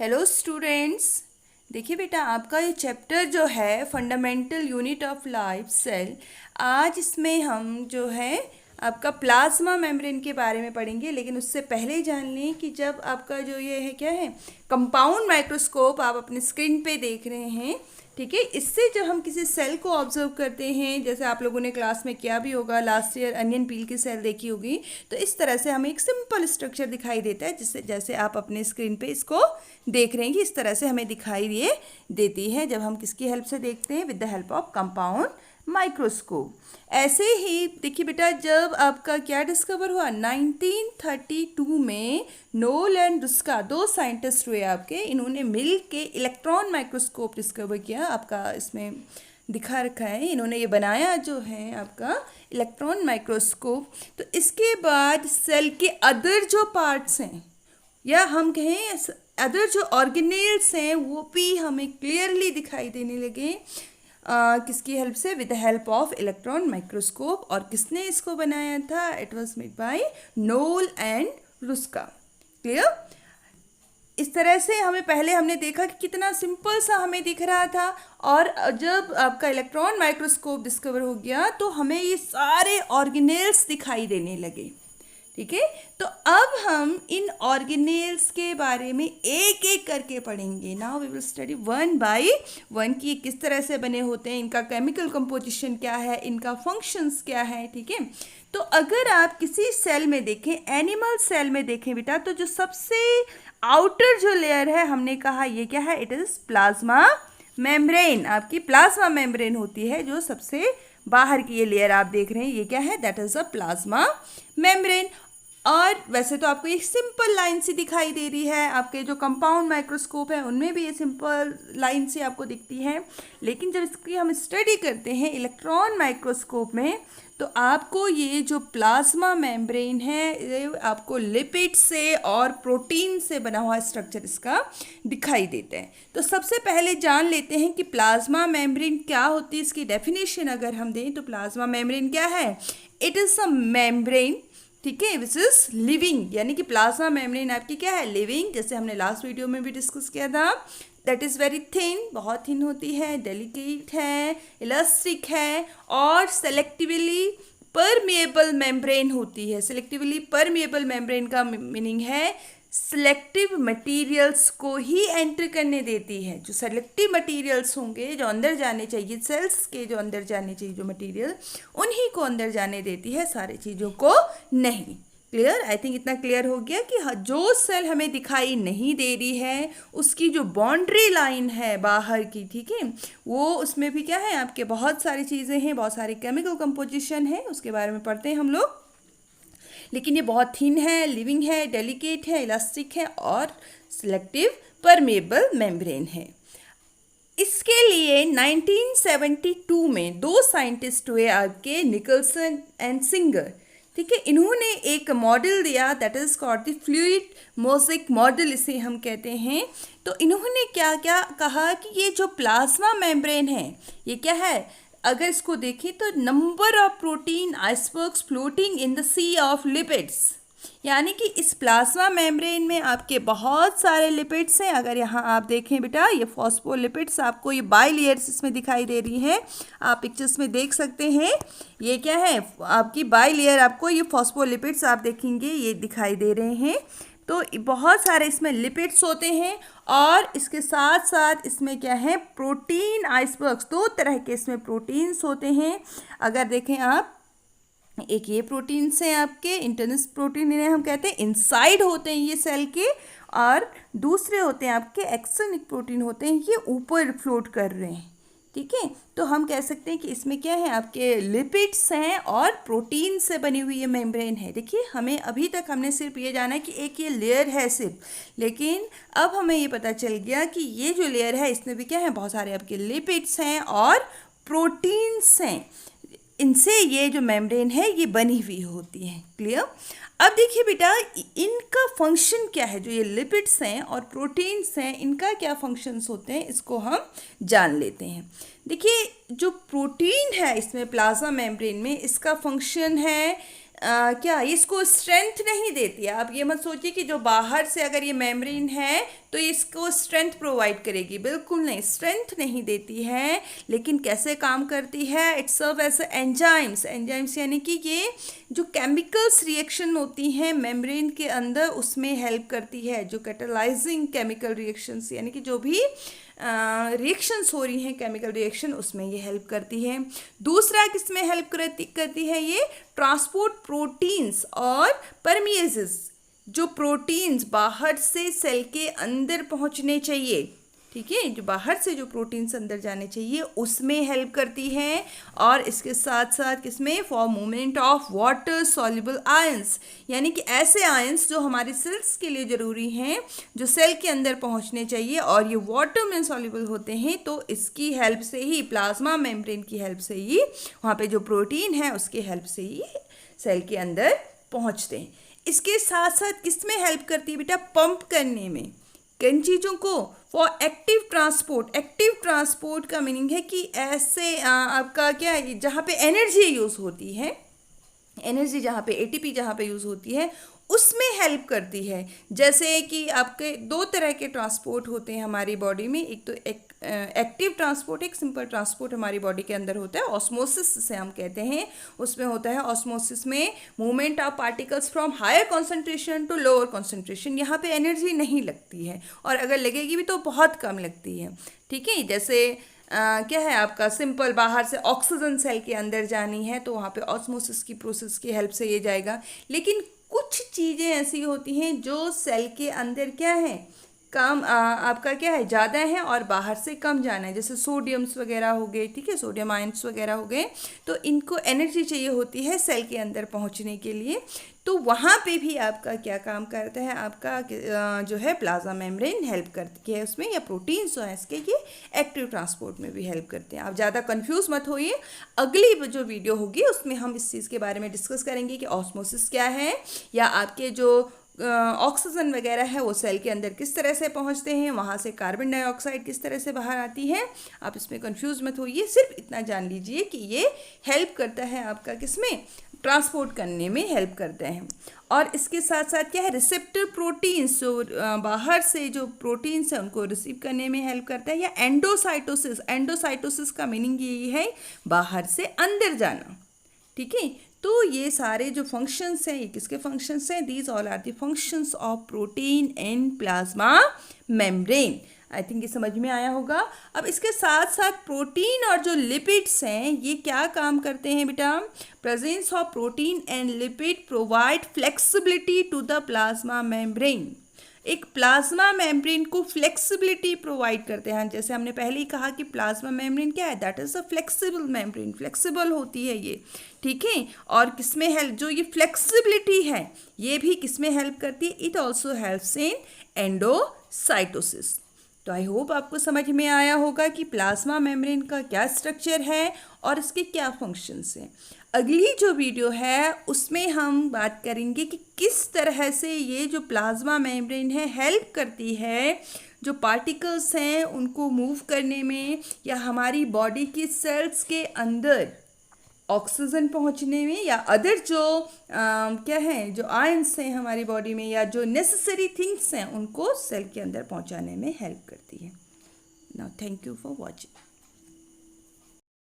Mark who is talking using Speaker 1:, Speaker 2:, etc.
Speaker 1: Hello students. देखिए बेटा, आपका ये चैप्टर जो है fundamental unit of life cell, आज इसमें हम जो है आपका प्लाज्मा मेम्ब्रेन के बारे में पढ़ेंगे। लेकिन उससे पहले जान लें कि जब आपका जो ये है क्या है, कंपाउंड माइक्रोस्कोप आप अपने स्क्रीन पे देख रहे हैं, ठीक है। इससे जब हम किसी सेल को ऑब्जर्व करते हैं, जैसे आप लोगों ने क्लास में किया भी होगा, लास्ट ईयर अनियन पील की सेल देखी होगी, तो इस तरह से हमें एक सिंपल स्ट्रक्चर दिखाई देता है, जिससे जैसे आप अपने स्क्रीन पे इसको देख रहे हैं कि इस तरह से हमें दिखाई ये देती है जब हम किसकी हेल्प से देखते हैं, with the help of compound microscope. ऐसे ही देखिए बेटा, जब आपका क्या डिस्कवर हुआ 1932 में, नोल एंड रुस्का दो साइंटिस्ट हुए आपके, इन्होंने मिल के इलेक्ट्रॉन माइक्रोस्कोप डिस्कवर किया। आपका इसमें दिखा रखा है, इन्होंने ये बनाया जो है आपका इलेक्ट्रॉन माइक्रोस्कोप। तो इसके बाद सेल के अदर जो पार्ट्स हैं, या हम कहें अदर जो ऑर्गेनेल्स हैं, वो भी हमें क्लियरली दिखाई देने लगे। किसकी हेल्प से? With the help of electron microscope. और किसने इसको बनाया था? It was made by Knoll and Ruska. Clear? इस तरह से हमें पहले हमने देखा कि कितना सिंपल सा हमें दिख रहा था, और जब आपका इलेक्ट्रॉन माइक्रोस्कोप डिस्कवर हो गया तो हमें ये सारे ऑर्गेनेल्स दिखाई देने लगे। ठीक है, तो अब हम इन ऑर्गेनेल्स के बारे में एक एक करके पढ़ेंगे। Now we will study one by one कि किस तरह से बने होते हैं, इनका केमिकल कंपोजिशन क्या है, इनका फंक्शंस क्या है। ठीक है, तो अगर आप किसी सेल में देखें, एनिमल सेल में देखें बेटा, तो जो सबसे आउटर जो लेयर है, हमने कहा ये क्या है, इट इज़ प्लाज्मा मेम्ब्रेन। आपकी प्लाज्मा मेम्ब्रेन होती है, जो सबसे बाहर की ये लेयर आप देख रहे हैं, ये क्या है, that is a plasma membrane. और वैसे तो आपको एक सिंपल लाइन सी दिखाई दे रही है, आपके जो कंपाउंड माइक्रोस्कोप है उनमें भी ये सिंपल लाइन सी आपको दिखती है। लेकिन जब इसकी हम स्टडी करते हैं इलेक्ट्रॉन माइक्रोस्कोप में, तो आपको ये जो प्लाज्मा मेम्ब्रेन है, ये आपको लिपिड से और प्रोटीन से बना हुआ स्ट्रक्चर इसका दिखाई देता है। तो सबसे पहले जान लेते हैं कि प्लाज्मा मेम्ब्रेन क्या होती है। इसकी डेफिनेशन अगर हम दें तो प्लाज्मा मेम्ब्रेन क्या है? इट इज़ अ मेम्ब्रेन, ठीक है, विच इज लिविंग, यानी कि प्लाज्मा मेम्ब्रेन आपकी क्या है, लिविंग। जैसे हमने लास्ट वीडियो में भी डिस्कस किया था, दैट इज़ वेरी थिन, बहुत थिन होती है, डेलिकेट है, इलास्टिक है, और सेलेक्टिवली परमिएबल मेम्ब्रेन होती है। सेलेक्टिवली परमिएबल मेम्ब्रेन का मीनिंग है सेलेक्टिव मटेरियल्स को ही एंटर करने देती है। जो सेलेक्टिव मटेरियल्स होंगे, जो अंदर जाने चाहिए, सेल्स के जो अंदर जाने चाहिए जो मटेरियल, उन्हीं को अंदर जाने देती है, सारी चीज़ों को नहीं। क्लियर? आई थिंक इतना क्लियर हो गया कि जो सेल हमें दिखाई नहीं दे रही है, उसकी जो बाउंड्री लाइन है बाहर की, ठीक है, वो उसमें भी क्या है, आपके बहुत सारी चीज़ें हैं, बहुत सारी केमिकल कंपोजिशन है, उसके बारे में पढ़ते हैं हम लोग। लेकिन ये बहुत थिन है, लिविंग है, डेलिकेट है, इलास्टिक है, और सिलेक्टिव परमेबल मेम्ब्रेन है। इसके लिए 1972 में दो साइंटिस्ट हुए आपके, निकलसन एंड सिंगर, ठीक है। इन्होंने एक मॉडल दिया, that is called the fluid mosaic model, इसे हम कहते हैं। तो इन्होंने क्या क्या कहा कि ये जो प्लाज्मा मेम्ब्रेन है, ये क्या है, अगर इसको देखें तो number of protein icebergs floating in the sea of lipids, यानी कि इस प्लाज्मा मेम्ब्रेन में आपके बहुत सारे लिपिड्स हैं। अगर यहाँ आप देखें बेटा, ये फॉस्फोलिपिड्स आपको ये बाइलेयर्स इसमें दिखाई दे रही है, आप पिक्चर्स में देख सकते हैं। ये क्या है, आपकी बाइलेयर, आपको ये फॉस्फोलिपिड्स आप देखेंगे ये दिखाई दे रहे हैं। तो बहुत सारे इसमें लिपिड्स होते हैं, और इसके साथ साथ इसमें क्या है, प्रोटीन आइसबर्ग्स, दो तरह के इसमें प्रोटीन्स होते हैं। अगर देखें आप, एक ये प्रोटीन्स हैं आपके इंटरनस प्रोटीन, इन्हें हम कहते हैं इनसाइड होते हैं ये सेल के, और दूसरे होते हैं आपके एक्सटर्निक प्रोटीन होते हैं, ये ऊपर फ्लोट कर रहे हैं। ठीक है, तो हम कह सकते हैं कि इसमें क्या है, आपके लिपिड्स हैं और प्रोटीन से बनी हुई ये मेम्ब्रेन है। देखिए, हमें अभी तक हमने सिर्फ ये जाना है कि एक ये लेयर है सिर्फ, लेकिन अब हमें ये पता चल गया कि ये जो लेयर है इसमें भी क्या है, बहुत सारे आपके लिपिड्स हैं और प्रोटीन्स हैं। इनसे ये जो मेम्ब्रेन है ये बनी हुई होती है। क्लियर? अब देखिए बेटा, इनका फंक्शन क्या है, जो ये लिपिड्स हैं और प्रोटीन्स हैं, इनका क्या फंक्शंस होते हैं, इसको हम जान लेते हैं। देखिए, जो प्रोटीन है इसमें प्लाज्मा मेम्ब्रेन में, इसका फंक्शन है क्या, इसको स्ट्रेंथ नहीं देती है। आप ये मत सोचिए कि जो बाहर से अगर ये मेम्ब्रेन है तो इसको स्ट्रेंथ प्रोवाइड करेगी? बिल्कुल नहीं, स्ट्रेंथ नहीं देती है। लेकिन कैसे काम करती है? It serve as enzymes. Enzymes यानी कि ये जो केमिकल्स रिएक्शन होती हैं मेम्ब्रेन के अंदर, उसमें हेल्प करती है। जो कैटालाइजिंग केमिकल रिएक्शंस यानी कि जो भी रिएक्शंस हो रही हैं केमिकल रिएक्शन, उसमें ये हेल्प करती है। दूसरा किसमें हेल्प करती है? ये ट्रांसपोर्ट प्रोटीन्स और परमिएजेस। जो प्रोटीन्स बाहर से सेल के अंदर पहुंचने चाहिए, ठीक है, जो बाहर से जो प्रोटीन्स अंदर जाने चाहिए, उसमें हेल्प करती है। और इसके साथ साथ किसमें? For movement of water soluble ions, यानी कि ऐसे आयंस जो हमारे सेल्स के लिए ज़रूरी हैं, जो सेल के अंदर पहुंचने चाहिए और ये वाटर में सॉल्युबल होते हैं, तो इसकी हेल्प से ही, प्लाज्मा मेम्ब्रेन की हेल्प से ही, वहाँ पे जो प्रोटीन है उसकी हेल्प से ही सेल के अंदर पहुँचते हैं। इसके साथ साथ किसमें हेल्प करती है बेटा? पंप करने में। किन चीज़ों को? For active transport. Active transport का मीनिंग है कि ऐसे आपका क्या है, जहाँ पे एनर्जी यूज़ होती है, एनर्जी जहाँ पे एटीपी जहाँ पे यूज़ होती है, उसमें हेल्प करती है। जैसे कि आपके दो तरह के ट्रांसपोर्ट होते हैं हमारी बॉडी में, एक तो एक्टिव ट्रांसपोर्ट, एक सिंपल ट्रांसपोर्ट हमारी बॉडी के अंदर होता है, ऑस्मोसिस से हम कहते हैं। उसमें होता है ऑस्मोसिस में movement of particles from higher concentration to lower concentration. यहाँ पे एनर्जी नहीं लगती है, और अगर लगेगी भी तो बहुत कम लगती है, ठीक है। जैसे क्या है आपका सिंपल, बाहर से ऑक्सीजन सेल के अंदर जानी है तो वहाँ पे ऑस्मोसिस की प्रोसेस की हेल्प से ये जाएगा। लेकिन कुछ चीज़ें ऐसी होती हैं जो सेल के अंदर क्या है, कम आपका क्या है, ज़्यादा है और बाहर से कम जाना है। जैसे सोडियम्स वगैरह हो गए, ठीक है, सोडियम आयंस वगैरह हो गए, तो इनको एनर्जी चाहिए होती है सेल के अंदर पहुंचने के लिए। तो वहाँ पे भी आपका क्या काम करता है, आपका जो है प्लाज्मा मेम्ब्रेन हेल्प करती है उसमें, या प्रोटीन्स जो है इसके ये एक्टिव ट्रांसपोर्ट में भी हेल्प करते हैं। आप ज़्यादा कंफ्यूज मत होइए, अगली जो वीडियो होगी उसमें हम इस चीज़ के बारे में डिस्कस करेंगे कि ऑस्मोसिस क्या है, या आपके जो ऑक्सीजन वगैरह है वो सेल के अंदर किस तरह से पहुंचते हैं, वहाँ से कार्बन डाइऑक्साइड किस तरह से बाहर आती है। आप इसमें कंफ्यूज मत होइए, सिर्फ इतना जान लीजिए कि ये हेल्प करता है आपका किसमें, ट्रांसपोर्ट करने में हेल्प करते हैं। और इसके साथ साथ क्या है, रिसेप्टर प्रोटीन्स, जो बाहर से जो प्रोटीन्स हैं उनको रिसीव करने में हेल्प करता है। या एंडोसाइटोसिस, एंडोसाइटोसिस का मीनिंग यही है बाहर से अंदर जाना, ठीक है। तो ये सारे जो फंक्शंस हैं, ये किसके फंक्शंस हैं? These all are the functions of protein in plasma membrane. I think ये समझ में आया होगा। अब इसके साथ साथ प्रोटीन और जो लिपिड्स हैं, ये क्या काम करते हैं बेटा? Presence of protein and lipid provide flexibility to the plasma membrane. एक प्लाज्मा मेम्ब्रेन को फ्लेक्सिबिलिटी प्रोवाइड करते हैं। जैसे हमने पहले ही कहा कि प्लाज्मा मेम्ब्रेन क्या है, that is a flexible membrane, flexible होती है ये, ठीक है। और किसमें हेल्प, जो ये फ्लेक्सिबिलिटी है ये भी किसमें हेल्प करती है? It also helps in endocytosis. तो आई होप आपको समझ में आया होगा कि प्लाज्मा मेम्ब्रेन का क्या स्ट्रक्चर है और इसके क्या फंक्शंस हैं। अगली जो वीडियो है उसमें हम बात करेंगे कि किस तरह से ये जो प्लाज्मा मेम्ब्रेन है हेल्प करती है जो पार्टिकल्स हैं उनको मूव करने में, या हमारी बॉडी की सेल्स के अंदर ऑक्सीजन पहुंचने में, या अदर जो क्या है, जो आयंस हैं हमारी बॉडी में, या जो नेसेसरी थिंग्स हैं उनको सेल के अंदर पहुंचाने में हेल्प करती है। Now thank you for watching.